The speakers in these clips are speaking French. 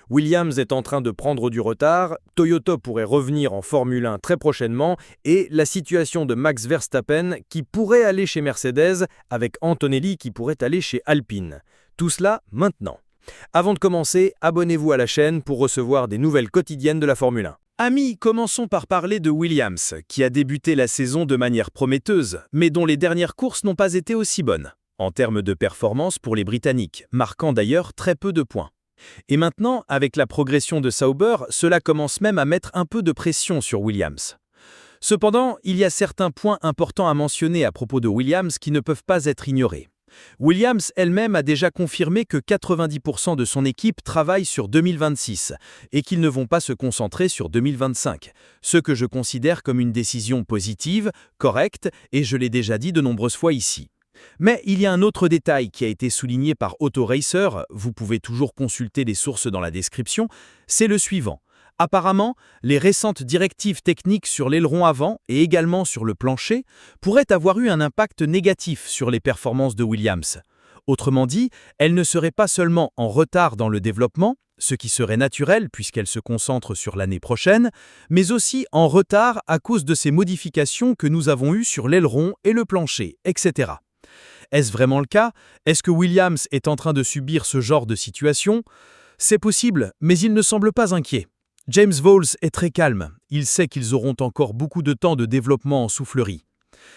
Williams est en train de prendre du retard, Toyota pourrait revenir en Formule 1 très prochainement, et la situation de Max Verstappen qui pourrait aller chez Mercedes avec Antonelli qui pourrait aller chez Alpine. Tout cela maintenant. Avant de commencer, abonnez-vous à la chaîne pour recevoir des nouvelles quotidiennes de la Formule 1. Amis, commençons par parler de Williams, qui a débuté la saison de manière prometteuse, mais dont les dernières courses n'ont pas été aussi bonnes, en termes de performance pour les Britanniques, marquant d'ailleurs très peu de points. Et maintenant, avec la progression de Sauber, cela commence même à mettre un peu de pression sur Williams. Cependant, il y a certains points importants à mentionner à propos de Williams qui ne peuvent pas être ignorés. Williams elle-même a déjà confirmé que 90% de son équipe travaille sur 2026 et qu'ils ne vont pas se concentrer sur 2025, ce que je considère comme une décision positive, correcte, et je l'ai déjà dit de nombreuses fois ici. Mais il y a un autre détail qui a été souligné par Autoracer, vous pouvez toujours consulter les sources dans la description, c'est le suivant. Apparemment, les récentes directives techniques sur l'aileron avant et également sur le plancher pourraient avoir eu un impact négatif sur les performances de Williams. Autrement dit, elle ne serait pas seulement en retard dans le développement, ce qui serait naturel puisqu'elle se concentre sur l'année prochaine, mais aussi en retard à cause de ces modifications que nous avons eues sur l'aileron et le plancher, etc. Est-ce vraiment le cas? Est-ce que Williams est en train de subir ce genre de situation? C'est possible, mais il ne semble pas inquiet. James Vowles est très calme, il sait qu'ils auront encore beaucoup de temps de développement en soufflerie.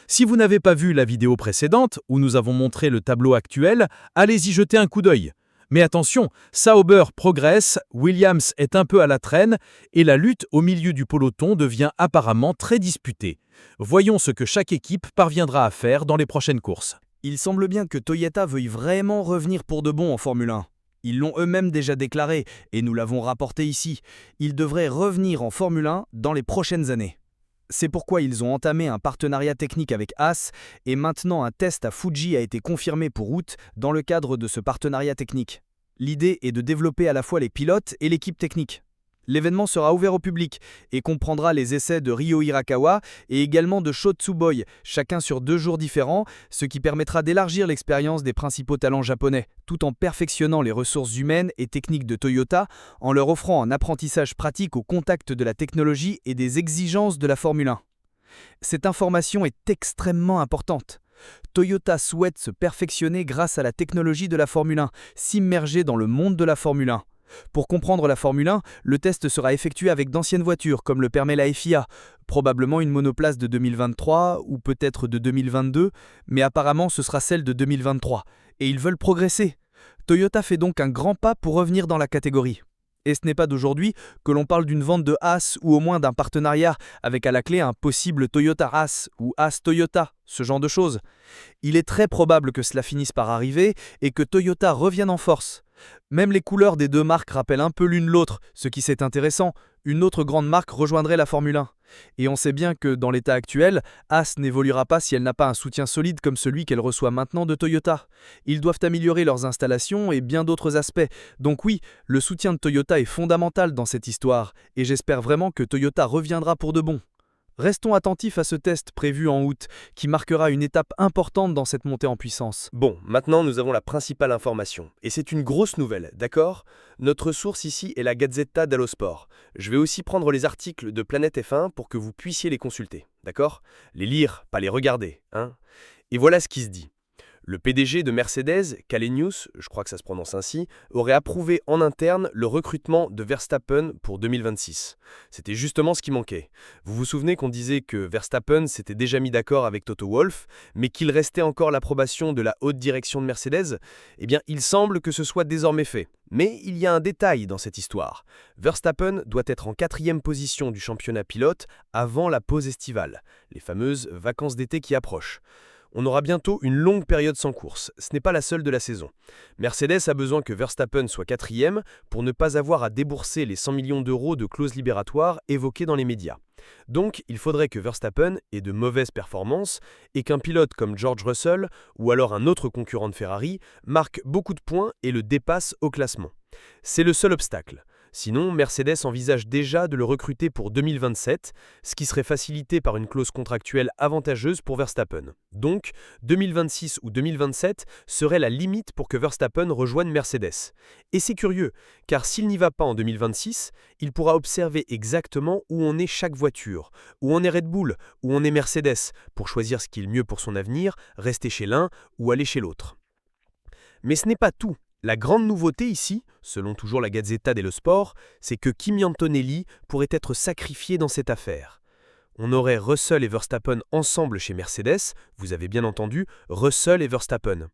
Si vous n'avez pas vu la vidéo précédente, où nous avons montré le tableau actuel, allez-y jeter un coup d'œil. Mais attention, Sauber progresse, Williams est un peu à la traîne, et la lutte au milieu du peloton devient apparemment très disputée. Voyons ce que chaque équipe parviendra à faire dans les prochaines courses. Il semble bien que Toyota veuille vraiment revenir pour de bon en Formule 1. Ils l'ont eux-mêmes déjà déclaré, et nous l'avons rapporté ici. Ils devraient revenir en Formule 1 dans les prochaines années. C'est pourquoi ils ont entamé un partenariat technique avec Haas, et maintenant un test à Fuji a été confirmé pour août dans le cadre de ce partenariat technique. L'idée est de développer à la fois les pilotes et l'équipe technique. L'événement sera ouvert au public et comprendra les essais de Ryo Hirakawa et également de Sho Tsuboi, chacun sur 2 jours différents, ce qui permettra d'élargir l'expérience des principaux talents japonais, tout en perfectionnant les ressources humaines et techniques de Toyota, en leur offrant un apprentissage pratique au contact de la technologie et des exigences de la Formule 1. Cette information est extrêmement importante. Toyota souhaite se perfectionner grâce à la technologie de la Formule 1, s'immerger dans le monde de la Formule 1. Pour comprendre la Formule 1, le test sera effectué avec d'anciennes voitures, comme le permet la FIA, probablement une monoplace de 2023 ou peut-être de 2022, mais apparemment ce sera celle de 2023, et ils veulent progresser. Toyota fait donc un grand pas pour revenir dans la catégorie. Et ce n'est pas d'aujourd'hui que l'on parle d'une vente de Haas ou au moins d'un partenariat avec à la clé un possible Toyota Haas ou Haas Toyota, ce genre de choses. Il est très probable que cela finisse par arriver et que Toyota revienne en force. Même les couleurs des 2 marques rappellent un peu l'une l'autre, ce qui c'est intéressant. Une autre grande marque rejoindrait la Formule 1. Et on sait bien que dans l'état actuel, Haas n'évoluera pas si elle n'a pas un soutien solide comme celui qu'elle reçoit maintenant de Toyota. Ils doivent améliorer leurs installations et bien d'autres aspects. Donc oui, le soutien de Toyota est fondamental dans cette histoire, et j'espère vraiment que Toyota reviendra pour de bon. Restons attentifs à ce test prévu en août, qui marquera une étape importante dans cette montée en puissance. Bon, maintenant nous avons la principale information, et c'est une grosse nouvelle, d'accord? Notre source ici est la Gazzetta dello Sport. Je vais aussi prendre les articles de Planète F1 pour que vous puissiez les consulter, d'accord? Les lire, pas les regarder, hein? Et voilà ce qui se dit. Le PDG de Mercedes, Källenius, je crois que ça se prononce ainsi, aurait approuvé en interne le recrutement de Verstappen pour 2026. C'était justement ce qui manquait. Vous vous souvenez qu'on disait que Verstappen s'était déjà mis d'accord avec Toto Wolff, mais qu'il restait encore l'approbation de la haute direction de Mercedes? Eh bien, il semble que ce soit désormais fait. Mais il y a un détail dans cette histoire. Verstappen doit être en 4e position du championnat pilote avant la pause estivale, les fameuses vacances d'été qui approchent. On aura bientôt une longue période sans course, ce n'est pas la seule de la saison. Mercedes a besoin que Verstappen soit 4e pour ne pas avoir à débourser les 100 millions d'euros de clauses libératoires évoquées dans les médias. Donc, il faudrait que Verstappen ait de mauvaises performances et qu'un pilote comme George Russell ou alors un autre concurrent de Ferrari marque beaucoup de points et le dépasse au classement. C'est le seul obstacle. Sinon, Mercedes envisage déjà de le recruter pour 2027, ce qui serait facilité par une clause contractuelle avantageuse pour Verstappen. Donc, 2026 ou 2027 serait la limite pour que Verstappen rejoigne Mercedes. Et c'est curieux, car s'il n'y va pas en 2026, il pourra observer exactement où en est chaque voiture, où en est Red Bull, où en est Mercedes, pour choisir ce qui est le mieux pour son avenir, rester chez l'un ou aller chez l'autre. Mais ce n'est pas tout. La grande nouveauté ici, selon toujours la Gazzetta dello Sport, c'est que Kimi Antonelli pourrait être sacrifié dans cette affaire. On aurait Russell et Verstappen ensemble chez Mercedes, vous avez bien entendu, Russell et Verstappen.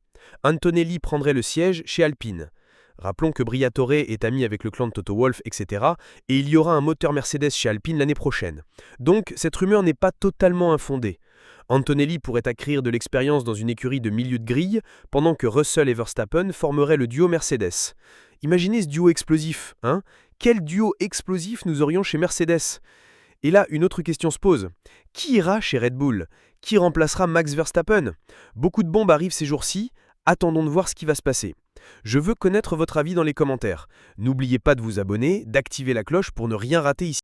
Antonelli prendrait le siège chez Alpine. Rappelons que Briatore est ami avec le clan de Toto Wolff, etc. Et il y aura un moteur Mercedes chez Alpine l'année prochaine. Donc cette rumeur n'est pas totalement infondée. Antonelli pourrait acquérir de l'expérience dans une écurie de milieu de grille, pendant que Russell et Verstappen formeraient le duo Mercedes. Imaginez ce duo explosif, hein? Quel duo explosif nous aurions chez Mercedes? Et là, une autre question se pose. Qui ira chez Red Bull? Qui remplacera Max Verstappen? Beaucoup de bombes arrivent ces jours-ci, attendons de voir ce qui va se passer. Je veux connaître votre avis dans les commentaires. N'oubliez pas de vous abonner, d'activer la cloche pour ne rien rater ici.